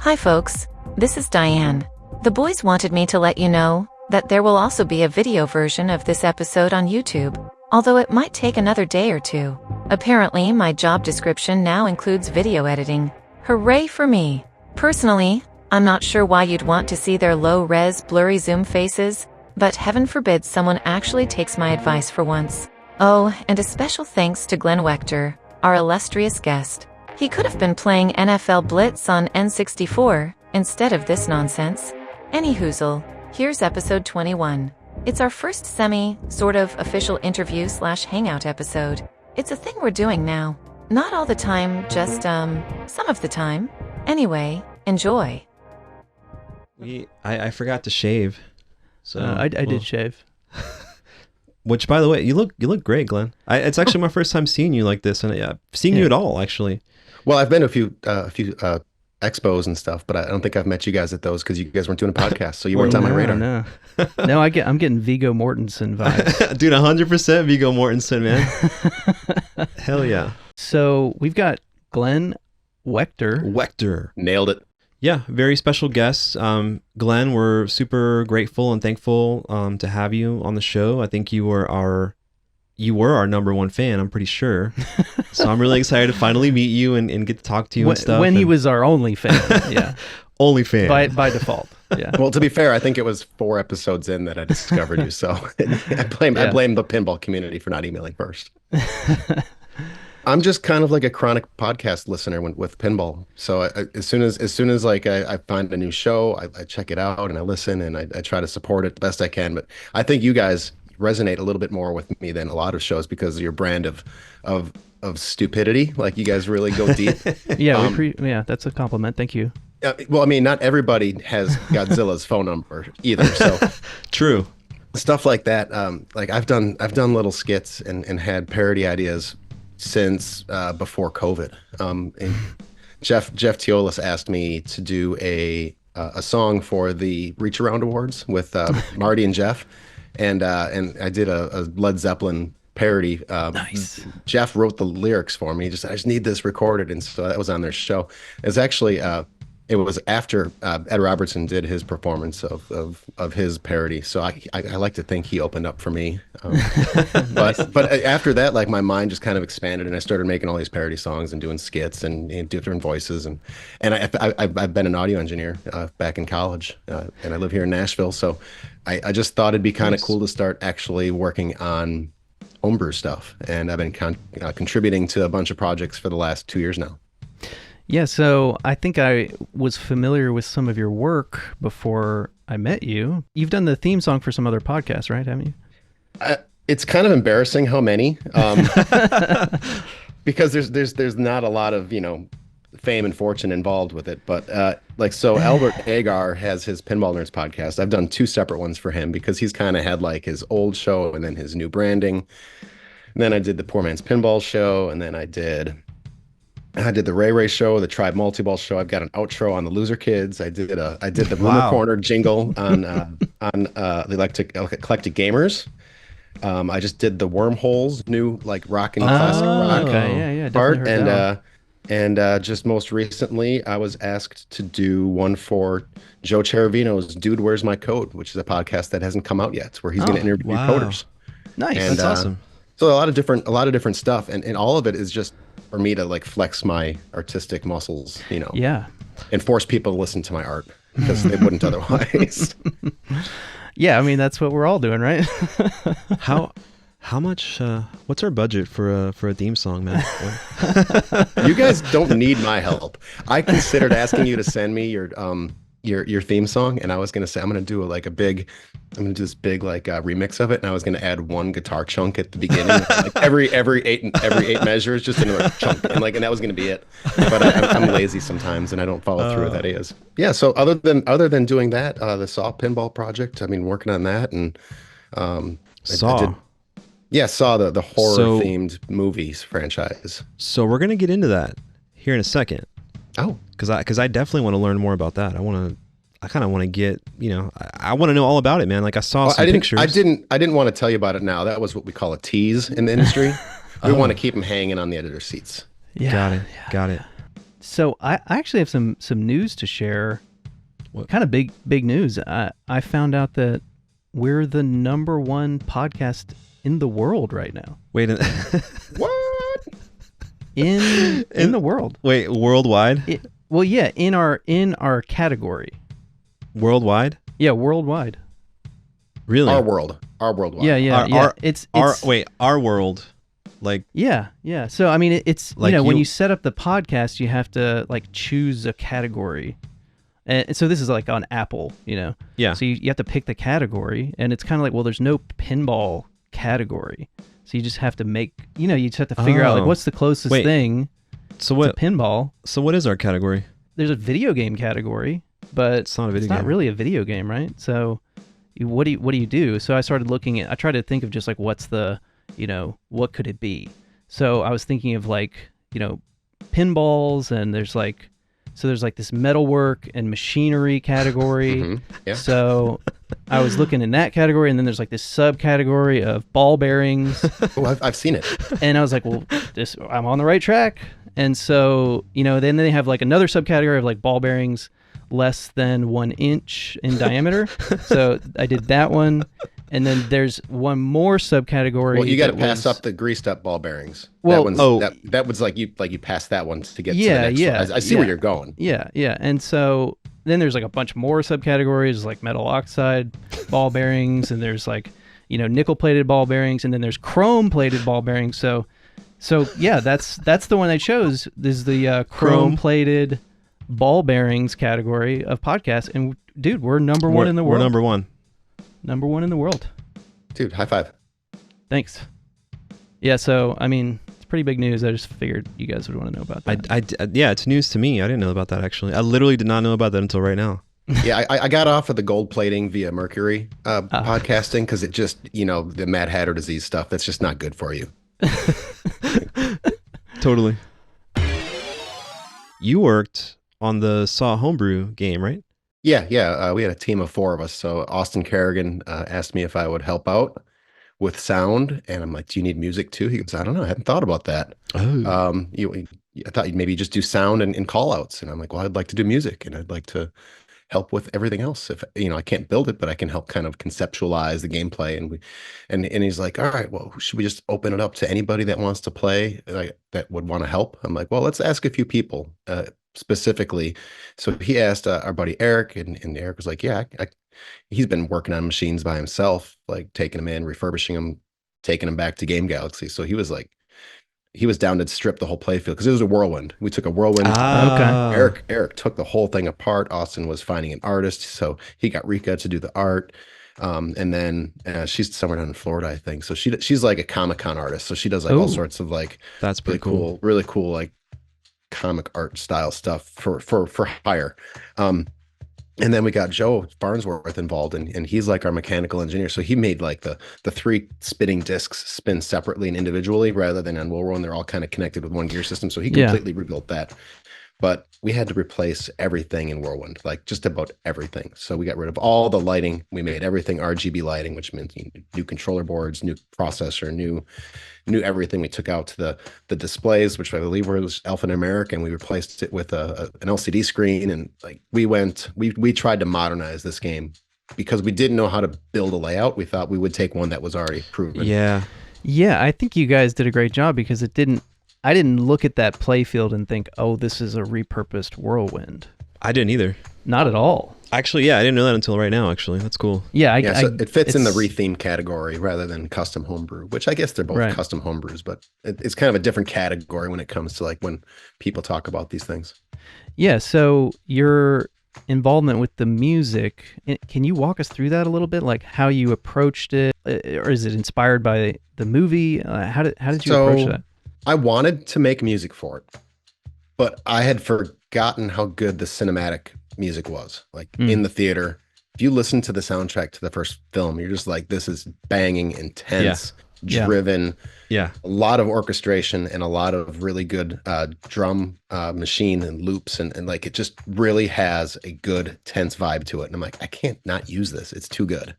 Hi folks, this is Diane. The boys wanted me to let you know that there will also be a video version of this episode on YouTube, although it might take another day or two. Apparently, my job description now includes video editing. Hooray for me! Personally, I'm not sure why you'd want to see their low-res, blurry Zoom faces, but heaven forbid someone actually takes my advice for once. Oh, and a special thanks to Glenn Waechter, our illustrious guest. He could have been playing NFL Blitz on N64 instead of this nonsense. Anyhoozle, here's episode 21. It's our first sort of official interview/hangout episode. It's a thing we're doing now. Not all the time, just, some of the time. Anyway, enjoy. I forgot to shave. So I did shave. Which, by the way, you look great, Glenn. It's actually my first time seeing you like this, and seeing you at all, actually. Well, I've been to a few expos and stuff, but I don't think I've met you guys at those because you guys weren't doing a podcast, so you weren't on my radar. No, I'm getting Viggo Mortensen vibes. Dude, 100% Viggo Mortensen, man. Hell yeah. So we've got Glenn Waechter. Nailed it. Yeah, very special guest. Glenn, we're super grateful and thankful to have you on the show. I think you were our number one fan, I'm pretty sure. So I'm really excited to finally meet you and get to talk to you and stuff. When he was our only fan, yeah. Only fan. By default, yeah. Well, to be fair, I think it was 4 episodes in that I discovered you, so I blame the pinball community for not emailing first. I'm just kind of like a chronic podcast listener with pinball. So as soon as like I find a new show, I check it out and I listen and I try to support it the best I can. But I think you guys resonate a little bit more with me than a lot of shows because of your brand of stupidity. Like you guys really go deep. Yeah, that's a compliment. Thank you. Well, I mean, not everybody has Godzilla's phone number either. So true. Stuff like that. Like I've done little skits and had parody ideas since before COVID. And Jeff Teolis asked me to do a song for the Reach Around Awards with Marty and Jeff, and I did a Led Zeppelin parody. Nice. Jeff wrote the lyrics for me. I just need this recorded, and so that was on their show. It's actually it was after Ed Robertson did his performance of his parody. So I like to think he opened up for me. But after that, like my mind just kind of expanded and I started making all these parody songs and doing skits and different voices. And I've been an audio engineer back in college and I live here in Nashville. So I just thought it'd be kind of cool to start actually working on homebrew stuff. And I've been contributing to a bunch of projects for the last 2 years now. Yeah, so I think I was familiar with some of your work before I met you. You've done the theme song for some other podcasts, right? Haven't you? It's kind of embarrassing how many, because there's not a lot of fame and fortune involved with it. But Albert Agar has his Pinball Nerds podcast. I've done 2 separate ones for him because he's kind of had like his old show and then his new branding. And then I did the Poor Man's Pinball show, and then I did the Ray Show, the Tribe Multiball show. I've got an outro on the Loser Kids. I did the Boomer Corner jingle on the Eclectic Gamers. I just did the Wormholes new like rock and classic rock part, and just most recently I was asked to do one for Joe Cherovino's Dude, Where's My Code, which is a podcast that hasn't come out yet, where he's going to interview coders. Nice, and, that's awesome. So a lot of different stuff, and all of it is just for me to like flex my artistic muscles, Yeah. and force people to listen to my art because they wouldn't otherwise. Yeah, I mean that's what we're all doing, right? How much? What's our budget for a theme song, man? You guys don't need my help. I considered asking you to send me your theme song, and I was gonna say I'm gonna do this big remix of it, and I was gonna add one guitar chunk at the beginning, like every eight measures, just another chunk, and that was gonna be it. But I'm lazy sometimes, and I don't follow through with ideas. Yeah. So other than doing that, the Saw Pinball project, I mean, working on that, and Saw. Saw the horror themed movies franchise. So we're gonna get into that here in a second. Oh, because I definitely want to learn more about that. I kind of want to get, I want to know all about it, man. Like I saw some pictures. I didn't want to tell you about it now. That was what we call a tease in the industry. We want to keep them hanging on the editor's seats. Yeah. Got it. So I actually have some news to share. What? Kind of big news. I found out that we're the #1 podcast in the world right now. Wait, What? In the world. wait, worldwide? Well, yeah, in our category. Worldwide? Yeah, worldwide. Really? Our world wide. Yeah. It's our world. Like, yeah. So I mean, it's Like when you- you set up the podcast, you have to like choose a category, and so this is like on Apple, yeah. So you have to pick the category, and it's kind of like, well, there's no pinball category, so you just have to make, you just have to figure out like Oh. what's the closest Wait. thing So to what? pinball. So what is our category? There's a video game category, but It's not a video it's not game. really a video game, right? So what do you do? So I started looking at, I tried to think of just like what's the, what could it be? So I was thinking of like, pinballs, and there's like this metalwork and machinery category. Mhm. Yeah. So I was looking in that category, and then there's like this subcategory of ball bearings, Oh, I've seen it. and I was like, well, I'm on the right track. And so, then they have like another subcategory of like ball bearings less than 1 inch in diameter. So I did that one. And then there's one more subcategory. Well, you got to that pass was- up the greased up ball bearings. Well- That was like you passed that one to get to Yeah, the next yeah, one. I see where yeah. you're going. Yeah. And so then there's like a bunch more subcategories, like metal oxide ball bearings, and there's like, nickel plated ball bearings, and then there's chrome plated ball bearings. So yeah, that's the one I chose. This is the chrome plated ball bearings category of podcasts. And dude, we're number one in the world. We're number one. Number one in the world. Dude, high five. Thanks. Yeah, so I mean, it's pretty big news. I just figured you guys would want to know about that. Yeah, it's news to me. I didn't know about that actually. I literally did not know about that until right now. Yeah, I got off of the gold plating via Mercury podcasting because it just, the Mad Hatter disease stuff, that's just not good for you. Totally. You worked on the Saw Homebrew game, right? Yeah. We had a team of 4 of us. So Austin Kerrigan asked me if I would help out with sound, and I'm like, "Do you need music too?" He goes, "I don't know. I hadn't thought about that. Oh. I thought you'd maybe just do sound and call outs." And I'm like, "Well, I'd like to do music, and I'd like to help with everything else. If I can't build it, but I can help kind of conceptualize the gameplay." And he's like, "All right, well, should we just open it up to anybody that wants to play, that would want to help?" I'm like, "Well, let's ask a few people specifically." So he asked our buddy Eric, and Eric was like, "Yeah, he's been working on machines by himself, like taking them in, refurbishing them, taking them back to Game Galaxy." So he was like, he was down to strip the whole playfield because it was a whirlwind. We took a whirlwind. Okay. Eric took the whole thing apart. Austin was finding an artist, so he got Rika to do the art. And then she's somewhere down in Florida, I think. So she's like a Comic-Con artist. So she does like all Ooh. sorts of like That's pretty really cool like comic art style stuff for hire. And then we got Joe Farnsworth involved, and he's like our mechanical engineer. So he made like the 3 spinning discs spin separately and individually rather than on Whirlwind. They're all kind of connected with one gear system. So he completely rebuilt that. But we had to replace everything in Whirlwind, like just about everything. So we got rid of all the lighting. We made everything RGB lighting, which meant new controller boards, new processor, new everything. We took out the displays, which I believe was alphanumeric, and we replaced it with an LCD screen. And like we tried to modernize this game because we didn't know how to build a layout. We thought we would take one that was already proven. Yeah. Yeah, I think you guys did a great job because I didn't look at that playfield and think, oh, this is a repurposed Whirlwind. I didn't either. Not at all. Actually, yeah, I didn't know that until right now, actually. That's cool. Yeah, So it fits in the it's- retheme category rather than custom homebrew, which I guess they're both Right. custom homebrews, but it's kind of a different category when it comes to like when people talk about these things. Yeah, so your involvement with the music, can you walk us through that a little bit? Like how you approached it, or is it inspired by the movie? How did you approach that? I wanted to make music for it, but I had forgotten how good the cinematic music was. Like in the theater, if you listen to the soundtrack to the first film, you're just like, this is banging, intense, Yeah. driven. Yeah. A lot of orchestration and a lot of really good drum machine and loops. And like, it just really has a good tense vibe to it. And I'm like, I can't not use this. It's too good.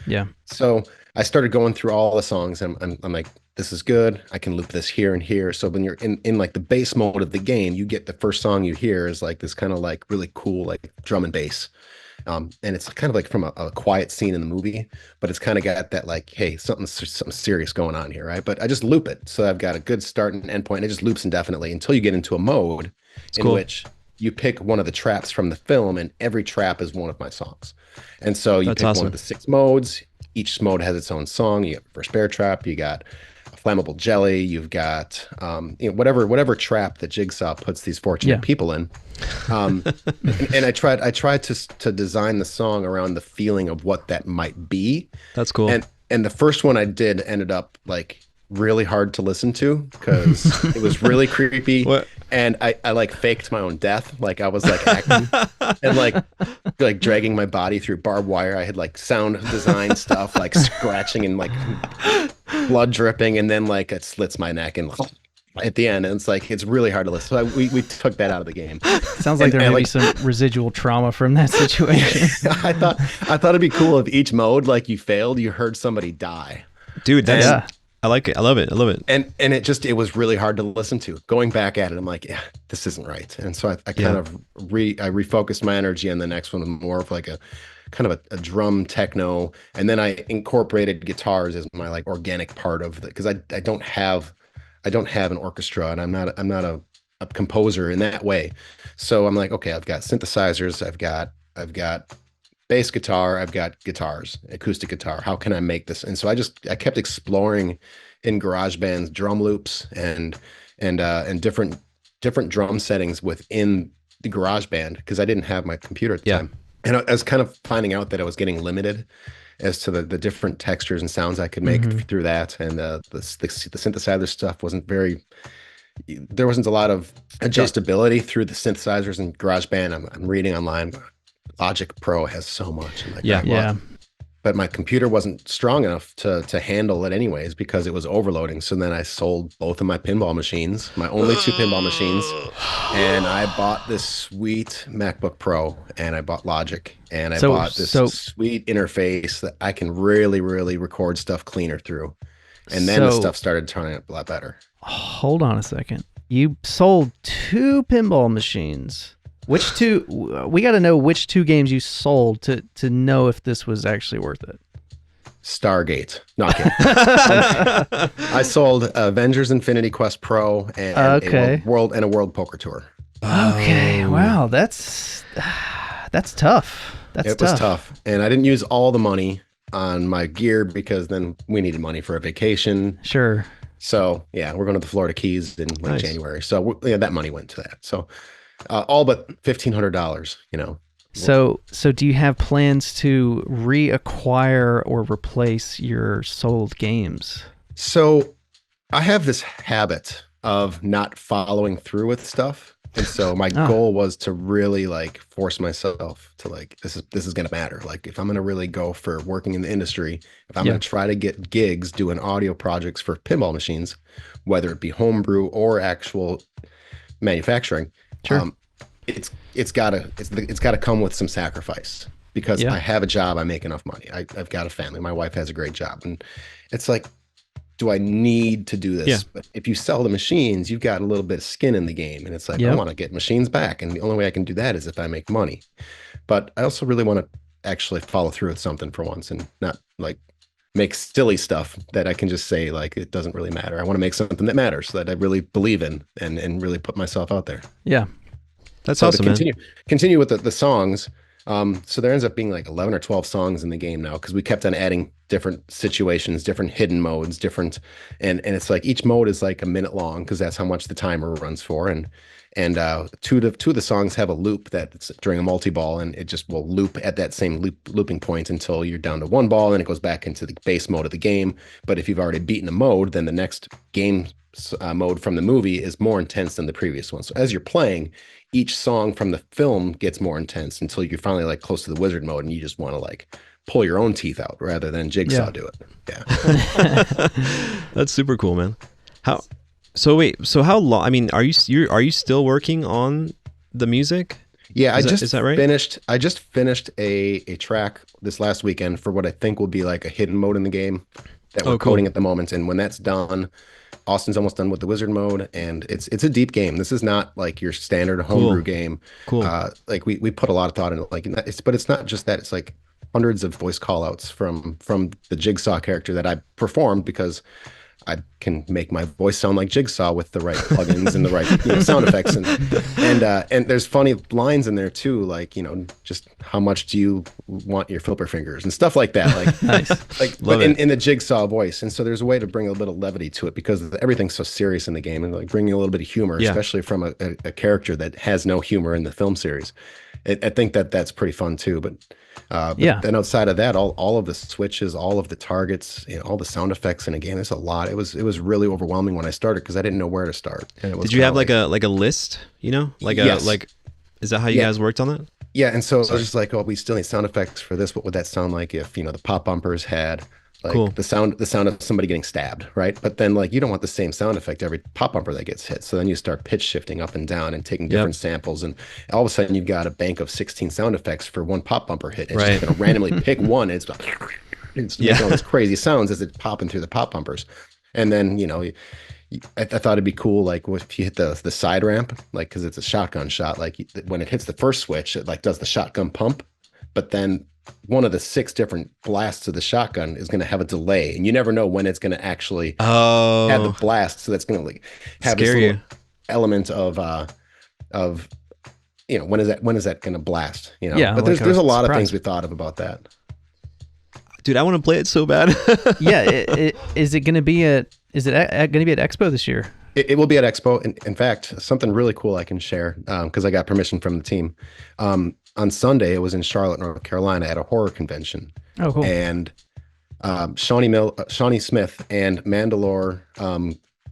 Yeah. So I started going through all the songs, and I'm like, this is good. I can loop this here and here. So when you're in like the bass mode of the game, you get the first song you hear is like this kind of like really cool like drum and bass. And it's kind of like from a quiet scene in the movie, but it's kind of got that like, hey, something serious going on here, right? But I just loop it, so I've got a good start and end point. And it just loops indefinitely until you get into a mode in which you pick one of the traps from the film, and every trap is one of my songs. And so you pick one of the 6 modes. Each mode has its own song. You got first bear trap, you got a flammable jelly, you've got whatever trap that Jigsaw puts these fortunate people in. And I tried to design the song around the feeling of what that might be. That's cool. And the first one I did ended up like really hard to listen to because it was really creepy. What? And I like faked my own death. Like I was like acting and like dragging my body through barbed wire. I had like sound design stuff, like scratching and like blood dripping, and then like it slits my neck and at the end, and it's like it's really hard to listen. So we took that out of the game. Sounds like there may be some residual trauma from that situation. I thought it'd be cool if each mode, like you failed, you heard somebody die. Dude, I like it. I love it. And it was really hard to listen to. Going back at it, I'm like, yeah, this isn't right. And so I kind of refocused my energy on the next one, more of like a kind of a drum techno, and then I incorporated guitars as my like organic part of the, because I don't have an orchestra, and I'm not a composer in that way. So I'm like, okay, I've got synthesizers, I've got bass guitar, I've got guitars, acoustic guitar. How can I make this? And so I kept exploring in GarageBand's drum loops and different drum settings within the GarageBand, because I didn't have my computer at the time. And I was kind of finding out that I was getting limited as to the different textures and sounds I could make through that. And the synthesizer stuff there wasn't a lot of adjustability through the synthesizers and GarageBand. I'm reading online. Logic Pro has so much. I'm like, but my computer wasn't strong enough to handle it anyways, because it was overloading. So then I sold both of my pinball machines, my only 2 pinball machines, and I bought this sweet MacBook Pro, and I bought Logic, and I bought this sweet interface that I can really, really record stuff cleaner through. And then the stuff started turning out a lot better. Hold on a second. You sold 2 pinball machines. Which 2? We got to know which 2 games you sold to know if this was actually worth it. Stargate. Not kidding. I sold Avengers Infinity Quest Pro and a World Poker Tour. Okay. Wow, that's tough. It was tough, and I didn't use all the money on my gear because then we needed money for a vacation. Sure. So yeah, we're going to the Florida Keys in January. So that money went to that. So. All but $1,500, So do you have plans to reacquire or replace your sold games? So I have this habit of not following through with stuff. And so my goal was to really like force myself to like, this is going to matter. Like if I'm going to really go for working in the industry, if I'm going to try to get gigs doing audio projects for pinball machines, whether it be homebrew or actual manufacturing, sure. It's gotta come with some sacrifice, because I have a job, I make enough money. I've got a family. My wife has a great job, and it's like, do I need to do this? Yeah. But if you sell the machines, you've got a little bit of skin in the game, and it's like, I want to get machines back, and the only way I can do that is if I make money. But I also really want to actually follow through with something for once, and not like make silly stuff that I can just say like it doesn't really matter. I want to make something that matters, that I really believe in, and really put myself out there. Yeah. That's awesome, continue with the songs. So there ends up being like 11 or 12 songs in the game now, because we kept on adding different situations, different hidden modes, and it's like each mode is like a minute long, because that's how much the timer runs for. And two of the songs have a loop that's during a multi-ball, and it just will loop at that same looping point until you're down to 1 ball, and it goes back into the base mode of the game. But if you've already beaten a mode, then the next game mode from the movie is more intense than the previous one. So as you're playing, each song from the film gets more intense until you're finally like close to the wizard mode, and you just want to like pull your own teeth out rather than Jigsaw do it. Yeah. That's super cool, man. How long, I mean, are you still working on the music? Yeah, is that right? I just finished a track this last weekend for what I think will be like a hidden mode in the game that we're cool. coding at the moment. And when that's done, Austin's almost done with the wizard mode, and it's a deep game. This is not like your standard homebrew game. Cool. Like we put a lot of thought in it. Like but it's not just that. It's like hundreds of voice call outs from the Jigsaw character that I performed because I can make my voice sound like Jigsaw with the right plugins and the right sound effects, and there's funny lines in there too, like just how much do you want your flipper fingers and stuff like that, like Nice. like but in the Jigsaw voice, and so there's a way to bring a little bit of levity to it because everything's so serious in the game, and like bringing a little bit of humor, especially from a character that has no humor in the film series. I think that's pretty fun too, but then outside of that, all of the switches, all of the targets, all the sound effects in a game, there's a lot. It was really overwhelming when I started because I didn't know where to start. And it was Did you have like a list, Yes. Is that how you guys worked on that? Yeah, and so I was just like, oh, we still need sound effects for this. What would that sound like if the pop bumpers had like the sound of somebody getting stabbed, right? But then like you don't want the same sound effect every pop bumper that gets hit. So then you start pitch shifting up and down and taking different samples, and all of a sudden you've got a bank of 16 sound effects for one pop bumper hit. It's just going to randomly pick one, and it's making all these crazy sounds as it's popping through the pop bumpers. And then I thought it'd be cool, like if you hit the side ramp, like because it's a shotgun shot, like when it hits the first switch, it like does the shotgun pump, but then one of the 6 different blasts of the shotgun is going to have a delay, and you never know when it's going to actually have the blast. So that's going to like have this little element of when is that going to blast? But there's a lot of things we thought of about that. Dude, I want to play it so bad. Is it going to be at Expo this year? It will be at Expo. In fact, something really cool I can share because I got permission from the team. On Sunday, it was in Charlotte, North Carolina, at a horror convention. Oh, cool! And Shawnee Smith and Mandalore,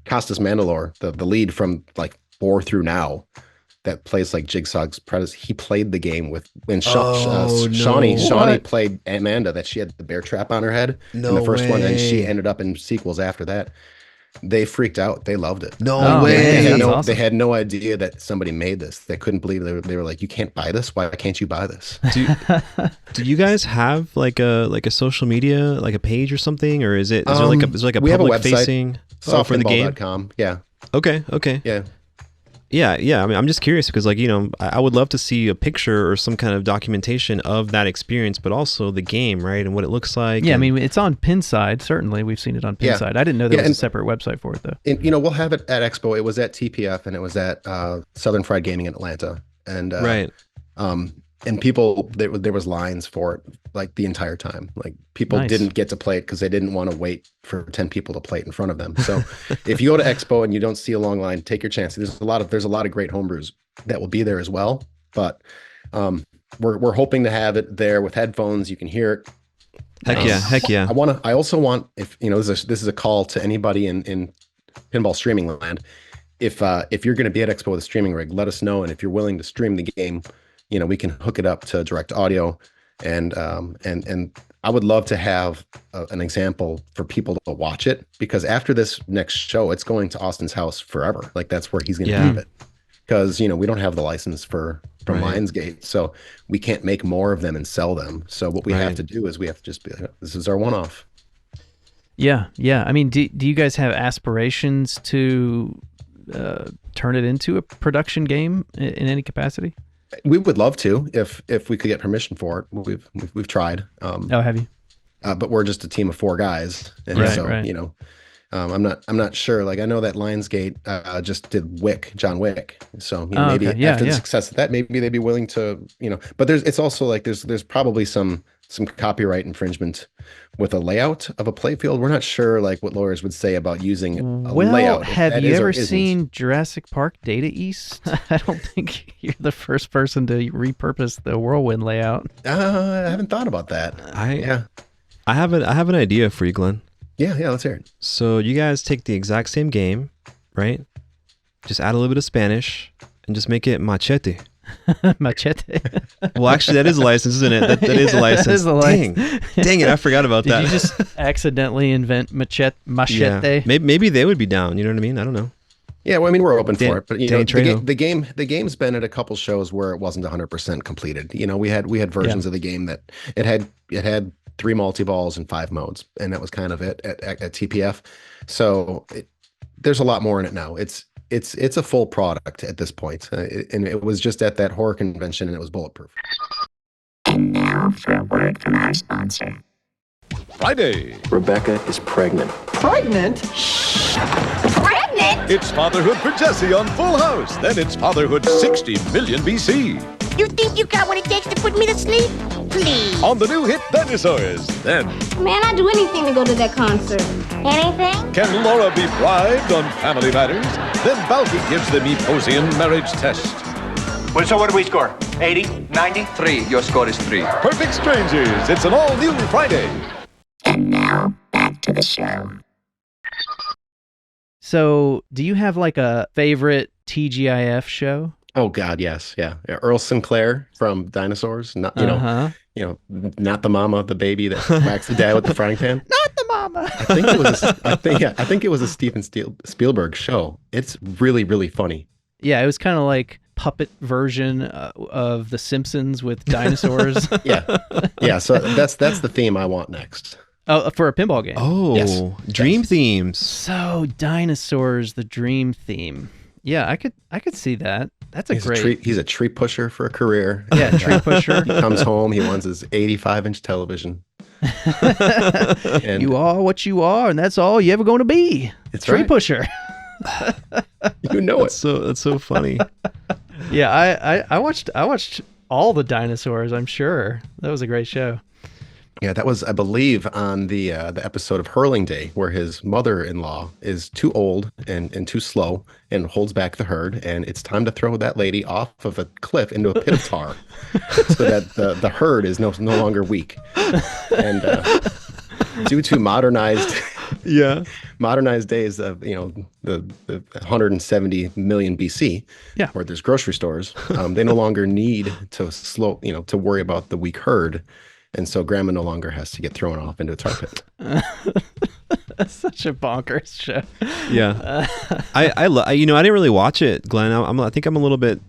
Costas Mandalore, the lead from like 4 through now, that plays like Jigsaw's predecessor. He played the game with Shawnee played Amanda, that she had the bear trap on her head in the first one, and she ended up in sequels after that. They freaked out. They loved it. No way. They had no idea that somebody made this. They couldn't believe it. They were like, "You can't buy this. Why can't you buy this?" Do you guys have like a social media, like a page or something, or is there like a public facing for the game? Softpinball.com. Yeah. Okay. Yeah. I mean, I'm just curious because, like, I would love to see a picture or some kind of documentation of that experience, but also the game, right, and what it looks like. Yeah, I mean, it's on Pinside. Certainly, we've seen it on Pinside. I didn't know there was a separate website for it, though. And, we'll have it at Expo. It was at TPF, and it was at Southern Fried Gaming in Atlanta. And right. And people, there was lines for it like the entire time. Like people didn't get to play it because they didn't want to wait for 10 people to play it in front of them. So if you go to Expo and you don't see a long line, take your chance. There's a lot of great homebrews that will be there as well. But we're hoping to have it there with headphones. You can hear it. Heck yeah. I also want, if this is a call to anybody in pinball streaming land. If you're going to be at Expo with a streaming rig, let us know. And if you're willing to stream the game, we can hook it up to direct audio, and I would love to have an example for people to watch it, because after this next show, it's going to Austin's house forever. Like that's where he's going to keep it, because we don't have the license from Lionsgate, so we can't make more of them and sell them. So what we have to do is we have to just be like, this is our one-off. Yeah. I mean, do you guys have aspirations to turn it into a production game in any capacity? We would love to, if we could get permission for it. We've tried. Have you? But we're just a team of 4 guys, and I'm not sure. Like I know that Lionsgate just did John Wick, so maybe after the success of that, maybe they'd be willing to, But it's also like there's probably some copyright infringement with a layout of a playfield. We're not sure like what lawyers would say about using a layout. Have you ever seen Jurassic Park Data East? I don't think you're the first person to repurpose the Whirlwind layout. I haven't thought about that. I have an idea for you, Glenn. Yeah, let's hear it. So you guys take the exact same game, right? Just add a little bit of Spanish and just make it Machete. Machete. Well, actually, that is a license, isn't it? That is a license. That is a license. Dang it, I forgot about that. Did you just accidentally invent machete? Yeah. Maybe they would be down. You know what I mean? I don't know. Yeah, well, I mean, we're open for it, but the game's been at a couple shows where it wasn't 100% completed. We had versions of the game that it had 3 multi-balls and 5 modes, and that was kind of it at TPF. So there's a lot more in it now. It's a full product at this point, and it was just at that horror convention, and it was bulletproof. And now for a word from our sponsor. Friday. Rebecca is pregnant. Pregnant? Pregnant? It's fatherhood for Jesse on Full House. Then it's fatherhood 60 million BC. You think you got what it takes to put me to sleep? Please. On the new hit Dinosaurs. Then Man, I'd do anything to go to that concert. Anything? can Laura be bribed on Family Matters? Then Balky gives the Meposian marriage test. Well, so what do we score? 80? 90? 3. Your score is 3. Perfect Strangers. It's an all-new Friday. And now, back to the show. So, do you have like a favorite TGIF show? Oh God, yes, yeah. Earl Sinclair from Dinosaurs. Not not the mama, the baby that whacks the dad with the frying pan. Not the mama. I think it was a Steven Spielberg show. It's really, really funny. Yeah, it was kind of like puppet version of The Simpsons with dinosaurs. Yeah. So that's the theme I want next. Oh, for a pinball game. Oh, Yes. dream themes. So dinosaurs, the dream theme. Yeah, I could see that. That's a great. He's a tree pusher for a career. Yeah, tree pusher. He comes home. He wants his 85-inch television. And You are what you are, and that's all you ever going to be. It's Tree right. pusher. You know it. That's so funny. Yeah, I watched all the dinosaurs. I'm sure that was a great show. Yeah, that was, I believe, on the episode of Hurling Day, where his mother-in-law is too old and too slow and holds back the herd, and it's time to throw that lady off of a cliff into a pit of tar, so that the herd is no longer weak. And due to modernized days of the 170 million BC, where there's grocery stores, they no longer need to worry about the weak herd. And so grandma no longer has to get thrown off into a tar pit. That's such a bonkers show. Yeah. I didn't really watch it, Glenn. I think I'm a little bit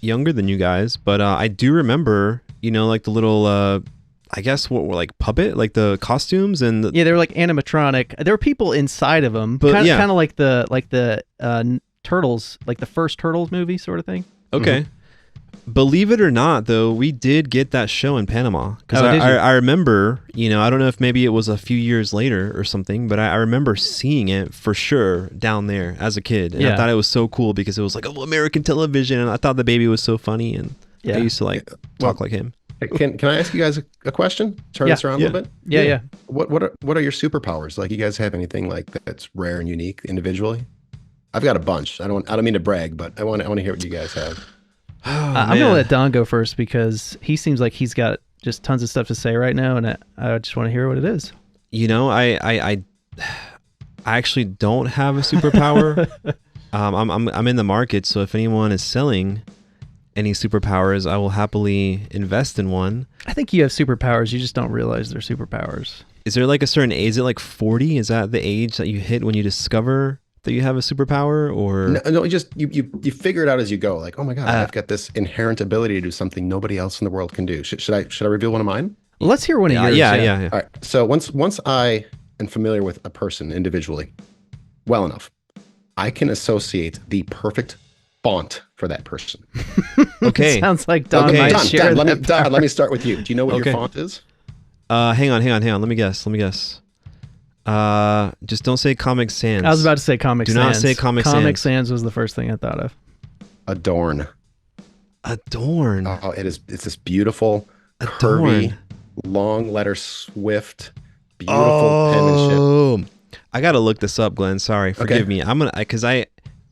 younger than you guys, but I do remember, like the little, I guess what were like puppet, like the costumes and Yeah, they were like animatronic. There were people inside of them, But, kind yeah. of like the Turtles, like the first Turtles movie sort of thing. Okay. Mm-hmm. Believe it or not, though, we did get that show in Panama. Because Oh, did you? I remember, I don't know if maybe it was a few years later or something, but I remember seeing it for sure down there as a kid. And I thought it was so cool because it was like, American television. And I thought the baby was so funny. And I used to talk like him. Can I ask you guys a question? Turn this around a little bit. Yeah. What are your superpowers? Like, you guys have anything like that's rare and unique individually? I've got a bunch. I don't mean to brag, but I want to hear what you guys have. I'm gonna let Don go first because he seems like he's got just tons of stuff to say right now, and I just want to hear what it is. I actually don't have a superpower. I'm in the market, so if anyone is selling any superpowers, I will happily invest in one. I think you have superpowers. You just don't realize they're superpowers. Is there like a certain age? Is it like 40? Is that the age that you hit when you discover that you have a superpower? Or no, just you figure it out as you go. Like, oh my God, I've got this inherent ability to do something nobody else in the world can do. Should I reveal one of mine? Let's hear one of yours. Yeah. All right. So once I am familiar with a person individually well enough, I can associate the perfect font for that person. Okay. Sounds like Don might share that. Let me start with you. Do you know what your font is? Hang on. Let me guess. Just don't say Comic Sans. I was about to say Comic Sans. Do not say Comic Sans. Comic Sans was the first thing I thought of. Adorn. Adorn. Oh, it's this beautiful, curvy, long letter Swift, beautiful penmanship. Oh, I gotta look this up, Glenn. Sorry, forgive me. I'm gonna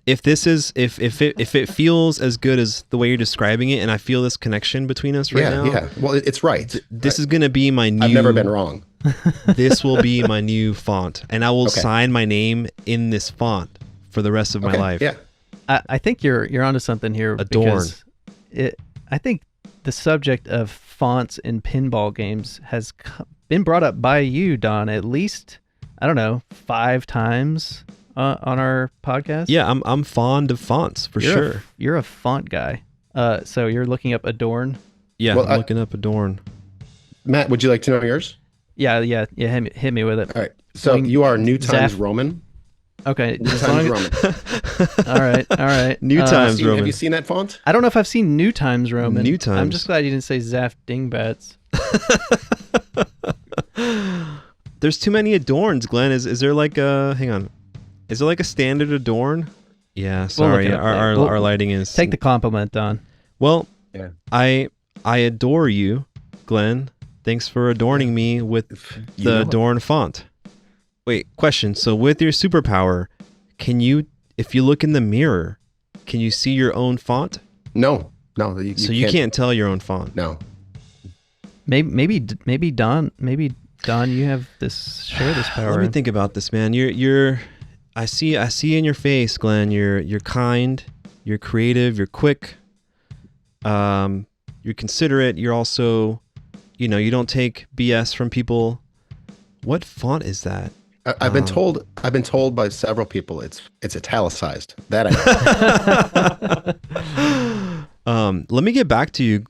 if it feels as good as the way you're describing it, and I feel this connection between us right now. Yeah. Well, it's right. This is gonna be my new. I've never been wrong. This will be my new font, and I will sign my name in this font for the rest of my life. Yeah. I think you're onto something here. Adorn. Because I think the subject of fonts in pinball games has been brought up by you, Don, at least, I don't know, 5 times on our podcast. Yeah, I'm fond of fonts for sure. You're a font guy. So you're looking up Adorn. Yeah, Well, I'm looking up Adorn. Matt, would you like to know yours? Yeah. Hit me with it. All right. So Like, you are New Times Zaf- Roman. Okay. New as Times long as- Roman. All right. New Times Have Roman. you seen that font? I don't know if I've seen New Times Roman. New Times. I'm just glad you didn't say Zaf Dingbats. There's too many adorns, Glenn. Is there like a hang on? Is there like a standard adorn? Yeah, sorry. it up later. Our lighting is Take the compliment, Don. Well, Yeah. I adore you, Glenn. Thanks for adorning me with You the know it. adorn font. Wait, question. So with your superpower, can you, if you look in the mirror, can you see your own font? No. You can't tell your own font. No. Maybe Don. Maybe Don, you have this. Share this power. Let me think about this, man. You're. I see in your face, Glenn. You're kind. You're creative. You're quick. You're considerate. You're also, you don't take BS from people. What font is that? I've been told by several people it's italicized. That I know. Let me get back to you.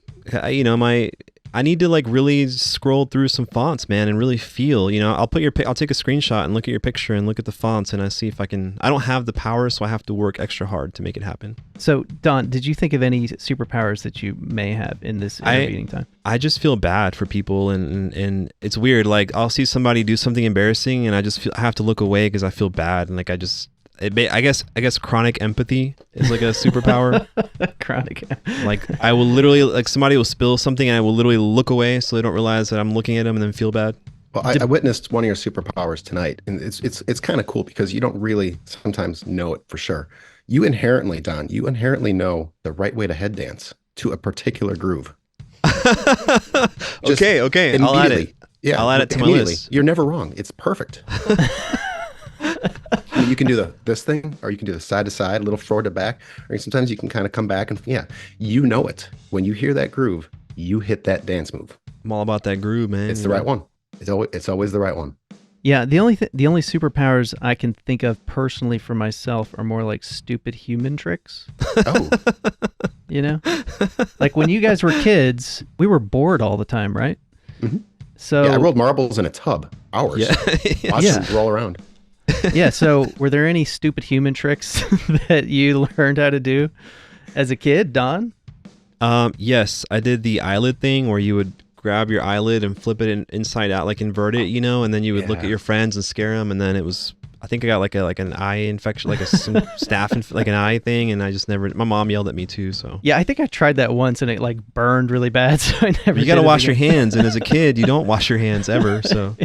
I need to like really scroll through some fonts, man, and really feel. I'll take a screenshot and look at your picture and look at the fonts, and I see if I can. I don't have the power, so I have to work extra hard to make it happen. So, Don, did you think of any superpowers that you may have in this intervening time? I just feel bad for people, and it's weird. Like I'll see somebody do something embarrassing, and I have to look away because I feel bad, and like I guess chronic empathy is like a superpower. Chronic. Like I will literally, like somebody will spill something and I will literally look away so they don't realize that I'm looking at them and then feel bad. Well, I witnessed one of your superpowers tonight, and it's kind of cool because you don't really sometimes know it for sure. You inherently, Don, know the right way to head dance to a particular groove. Okay, I'll add it. Yeah, I'll add it to my list. You're never wrong. It's perfect. You can do this thing, or you can do the side to side, a little forward to back, or sometimes you can kind of come back and you know it. When you hear that groove, you hit that dance move. I'm all about that groove, man. It's the right one. It's always the right one. Yeah, the only superpowers I can think of personally for myself are more like stupid human tricks. Oh, like when you guys were kids, we were bored all the time, right? Mm-hmm. So I rolled marbles in a tub, hours. Yeah. Watch them roll around. Yeah. So were there any stupid human tricks that you learned how to do as a kid, Don? Yes, I did the eyelid thing where you would grab your eyelid and flip it inside out, like invert it, and then you would look at your friends and scare them, and then it was. I think I got like an eye infection, like some staph, like an eye thing, and I just never. My mom yelled at me too, so. Yeah, I think I tried that once, and it like burned really bad, so I never. You got to wash your hands, and as a kid, you don't wash your hands ever, so.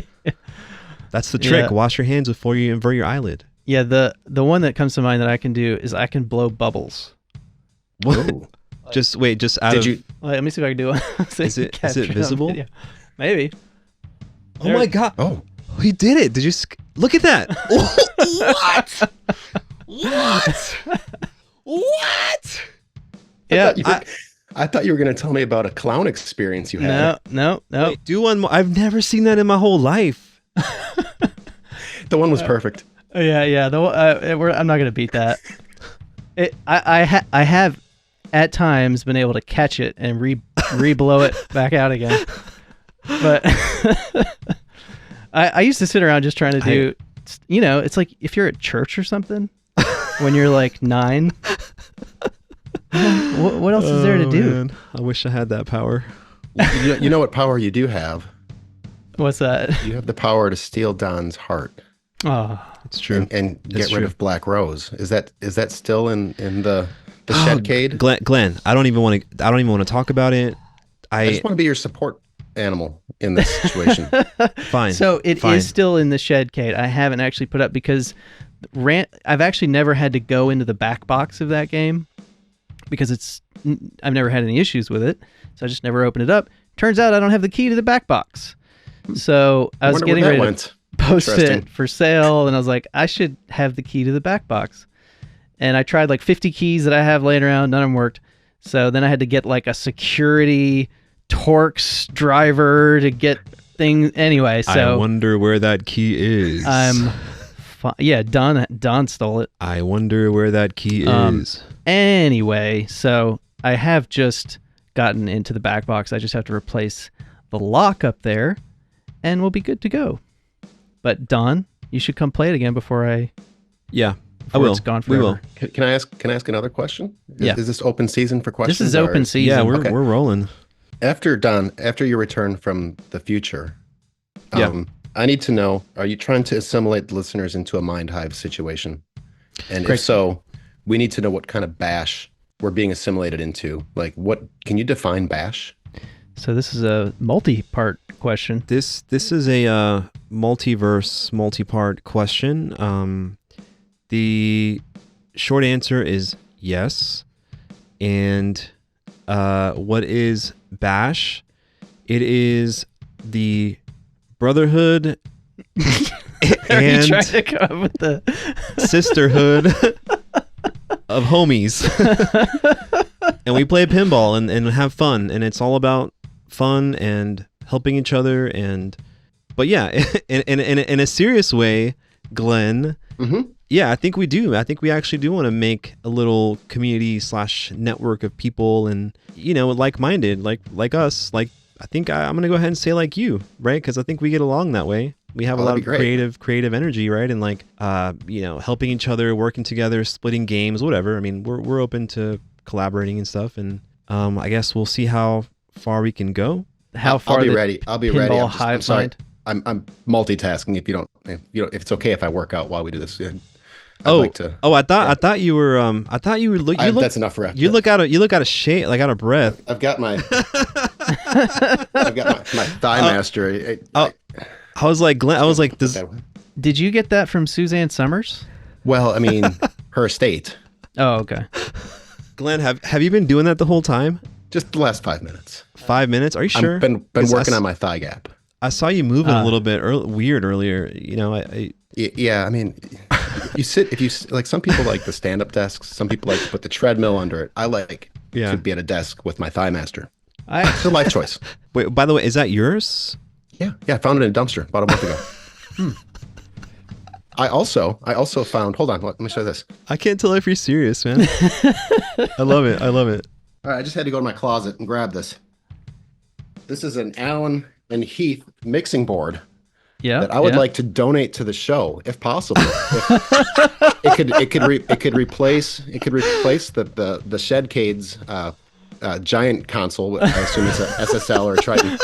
That's the trick. Yeah. Wash your hands before you invert your eyelid. Yeah, the one that comes to mind that I can do is I can blow bubbles. What? Just out of. Let me see if I can do one. Is it visible? Yeah, maybe. Oh my god! Oh, he did it! Did you look at that? What? What? Yeah. I thought you were going to tell me about a clown experience you had. No. Wait, do one more. I've never seen that in my whole life. The one was perfect. Yeah. I'm not gonna beat that. I have at times been able to catch it and re-blow it back out again. But I used to sit around just trying to do. It's like if you're at church or something when you're like 9. What else is there to do? Man. I wish I had that power. You know what power you do have? What's that? You have the power to steal Don's heart. Oh, it's true. And get rid of Black Rose. Is that still in the shedcade? Glenn, I don't even want to talk about it. I just want to be your support animal in this situation. Fine. So it is still in the shedcade. I haven't actually put up because I've actually never had to go into the back box of that game because I've never had any issues with it. So I just never opened it up. Turns out I don't have the key to the back box. So I was getting ready to post it for sale, and I was like, I should have the key to the back box. And I tried like 50 keys that I have laying around. None of them worked. So then I had to get like a security Torx driver to get things. Anyway, so I wonder where that key is. Yeah, Don stole it. I wonder where that key is. Anyway, so I have just gotten into the back box. I just have to replace the lock up there. and we'll be good to go. But Don, you should come play it again before I will. It's gone forever. We will. Can I ask another question? Is this open season for questions? This is open season. Yeah, we're rolling. After your return from the future, I need to know, are you trying to assimilate the listeners into a mind hive situation? And if so, we need to know what kind of bash we're being assimilated into. Like, what can you define bash? So this is a multi-part question. This is a multi-part question. The short answer is yes. And what is bash? It is the brotherhood and trying to come up with the sisterhood of homies. And we play pinball and have fun, and it's all about fun and helping each other. But yeah, in a serious way, Glenn, yeah, I think we do. I think we actually do want to make a little community / network of people, and like-minded, like us. Like, I think I'm gonna go ahead and say like you, right? Because I think we get along that way. We have a lot of creative energy, right? And like, helping each other, working together, splitting games, whatever. I mean, we're open to collaborating and stuff, and I guess we'll see how far we can go. How far? I'll be ready. I'm sorry. Mind? I'm multitasking. If it's okay if I work out while we do this. I thought you were. That's enough for you look out of shape, like out of breath. I've got my my thigh master. I was like, Glenn. I was like, Did you get that from Suzanne Summers? Well, I mean, her estate. Oh, okay. Glenn, have you been doing that the whole time? Just the last 5 minutes. 5 minutes? Are you sure? I've been working on my thigh gap. I saw you moving a little bit weird earlier. Yeah, I mean, like some people like the stand-up desks. Some people like to put the treadmill under it. I like to be at a desk with my thigh master. It's a life choice. Wait, by the way, is that yours? Yeah. I found it in a dumpster about a month ago. I also found. Hold on, let me show you this. I can't tell if you're serious, man. I love it. All right, I just had to go to my closet and grab this. This is an Allen and Heath mixing board. Yeah, that I would like to donate to the show, if possible. It could replace the Shedcade's giant console. I assume it's a SSL or a Triton.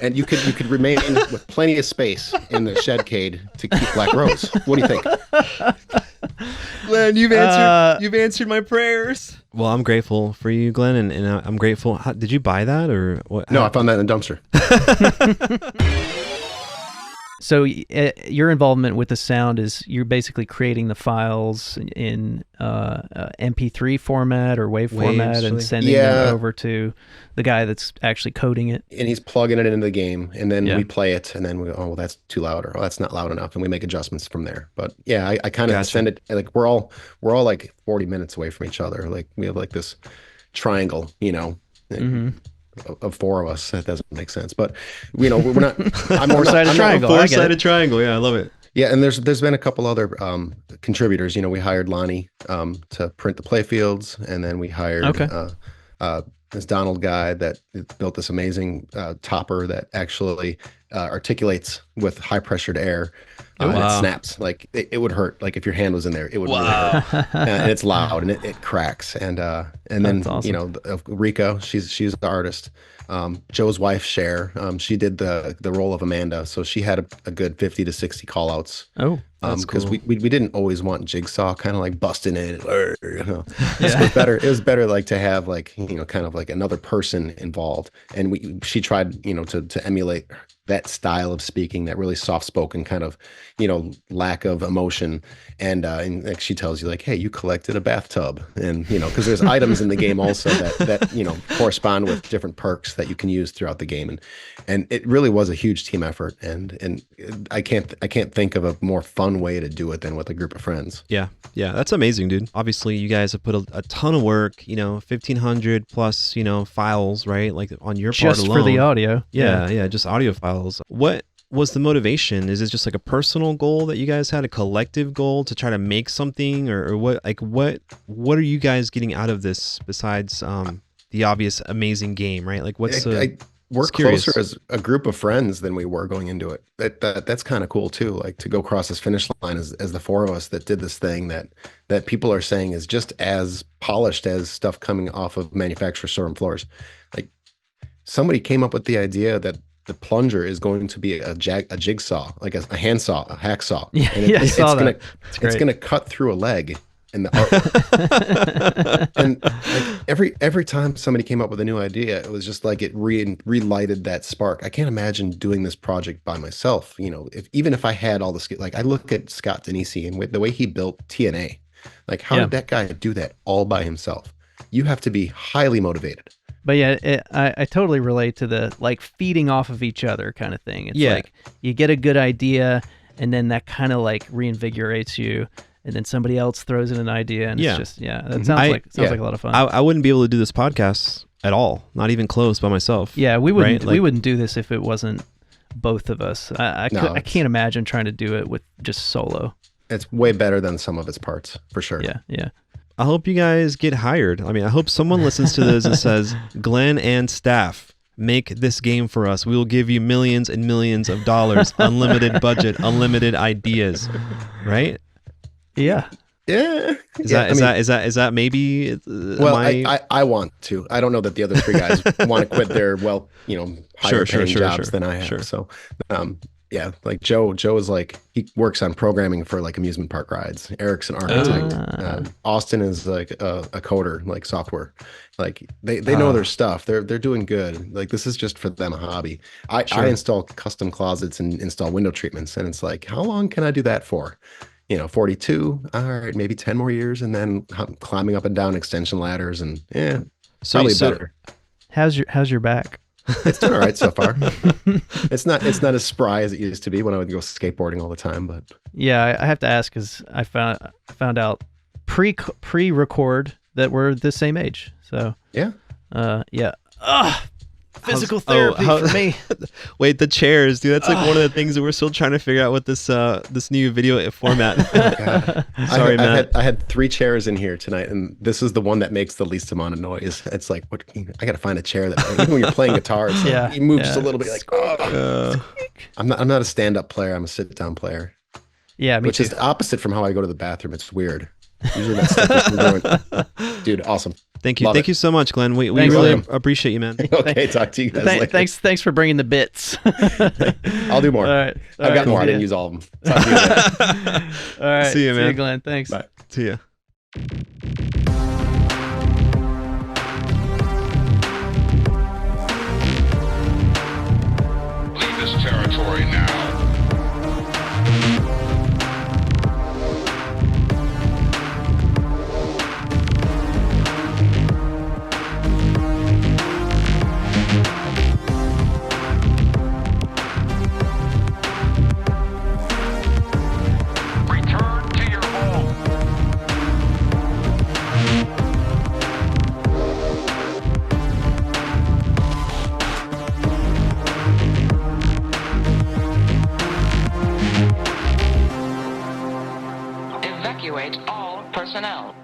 And you could remain with plenty of space in the Shedcade to keep Black Rose. What do you think? Glenn, you've answered my prayers. Well, I'm grateful for you, Glenn, and I'm grateful. Did you buy that or what? No, I found that in the dumpster. So your involvement with the sound is you're basically creating the files in MP3 format or WAV format and sending them over to the guy that's actually coding it. And he's plugging it into the game, and then we play it, and then we go, oh, well, that's too loud, or oh, that's not loud enough, and we make adjustments from there. But yeah, I kind of send it, like we're all like 40 minutes away from each other. Like we have like this triangle, of four of us. That doesn't make sense, but we're not. I'm four-sided triangle. Four-sided triangle. Yeah, I love it. Yeah, and there's been a couple other contributors. We hired Lonnie to print the playfields, and then we hired this Donald guy that built this amazing topper that actually articulates with high pressured air. And it snaps. Like it would hurt. Like if your hand was in there, it would really hurt. And it's loud and it cracks. And then awesome. Rico, she's the artist. Joe's wife, Cher, she did the role of Amanda, so she had a good 50 to 60 call outs. Oh, that's because cool. we didn't always want Jigsaw kind of like busting in. So it was better like to have like kind of like another person involved. And she tried to emulate that style of speaking, that really soft spoken kind of lack of emotion. And like she tells you like, hey, you collected a bathtub, and because there's items in the game also that correspond with different perks that you can use throughout the game, and it really was a huge team effort, and I can't think of a more fun way to do it than with a group of friends. Yeah, that's amazing, dude. Obviously you guys have put a ton of work, 1,500 plus files, right, like on your part alone, just for the audio. Yeah, just audio files. What was the motivation? Is it just like a personal goal that you guys had, a collective goal to try to make something, or what? Like what are you guys getting out of this besides the obvious amazing game, right? Like what's we're curious. closer as a group of friends than we were going into it. That's kind of cool too. Like to go across this finish line as the four of us that did this thing that people are saying is just as polished as stuff coming off of manufacturer showroom floors. Like somebody came up with the idea that the plunger is going to be a jigsaw, like a handsaw, a hacksaw. Yeah, And I saw that. It's gonna cut through a leg. And and like every time somebody came up with a new idea, it was just like it relighted that spark. I can't imagine doing this project by myself. You know, even if I had all the skill, like I look at Scott Denisi and with the way he built TNA, like how did that guy do that all by himself? You have to be highly motivated. But yeah, I totally relate to the like feeding off of each other kind of thing. It's like you get a good idea and then that kind of like reinvigorates you. And then somebody else throws in an idea, and it's just that sounds like a lot of fun. I wouldn't be able to do this podcast at all, not even close by myself. Yeah, we wouldn't. Right? Like, we wouldn't do this if it wasn't both of us. I can't imagine trying to do it with just solo. It's way better than some of its parts, for sure. Yeah. I hope you guys get hired. I mean, I hope someone listens to this and says, Glenn and staff, make this game for us. We will give you millions and millions of dollars, unlimited budget, unlimited ideas, right? Yeah. Is that maybe? Well, I want to. I don't know that the other three guys want to quit their higher paying jobs than I have. Sure. So, like Joe is like he works on programming for like amusement park rides. Eric's an architect. Austin is like a coder, like software. Like they know their stuff. They're doing good. Like this is just for them a hobby. I install custom closets and install window treatments, and it's like, how long can I do that for? 42, all right, maybe 10 more years, and then climbing up and down extension ladders, and probably better. How's your back? It's doing all right so far. It's not as spry as it used to be when I would go skateboarding all the time, but yeah, I have to ask because I found out pre-record that we're the same age. So yeah. Physical therapy for me. Wait, the chairs, dude. That's like one of the things that we're still trying to figure out with this new video format. Sorry, Matt. I had 3 chairs in here tonight, and this is the one that makes the least amount of noise. It's like, I got to find a chair that even when you're playing guitar, it's like, you move just a little bit, like, I'm not a stand-up player. I'm a sit-down player. Yeah, which is the opposite from how I go to the bathroom. It's weird. Usually that stuff is dude, awesome. Thank you. Love Thank you so much, Glenn. We really appreciate you, man. Okay, talk to you guys later. Thanks for bringing the bits. I'll do more. All right. I've got more. I didn't use all of them. Talk to you later. All right. See you, man. See you, Glenn. Thanks. Bye. See ya. Leave this territory now. Evacuate all personnel.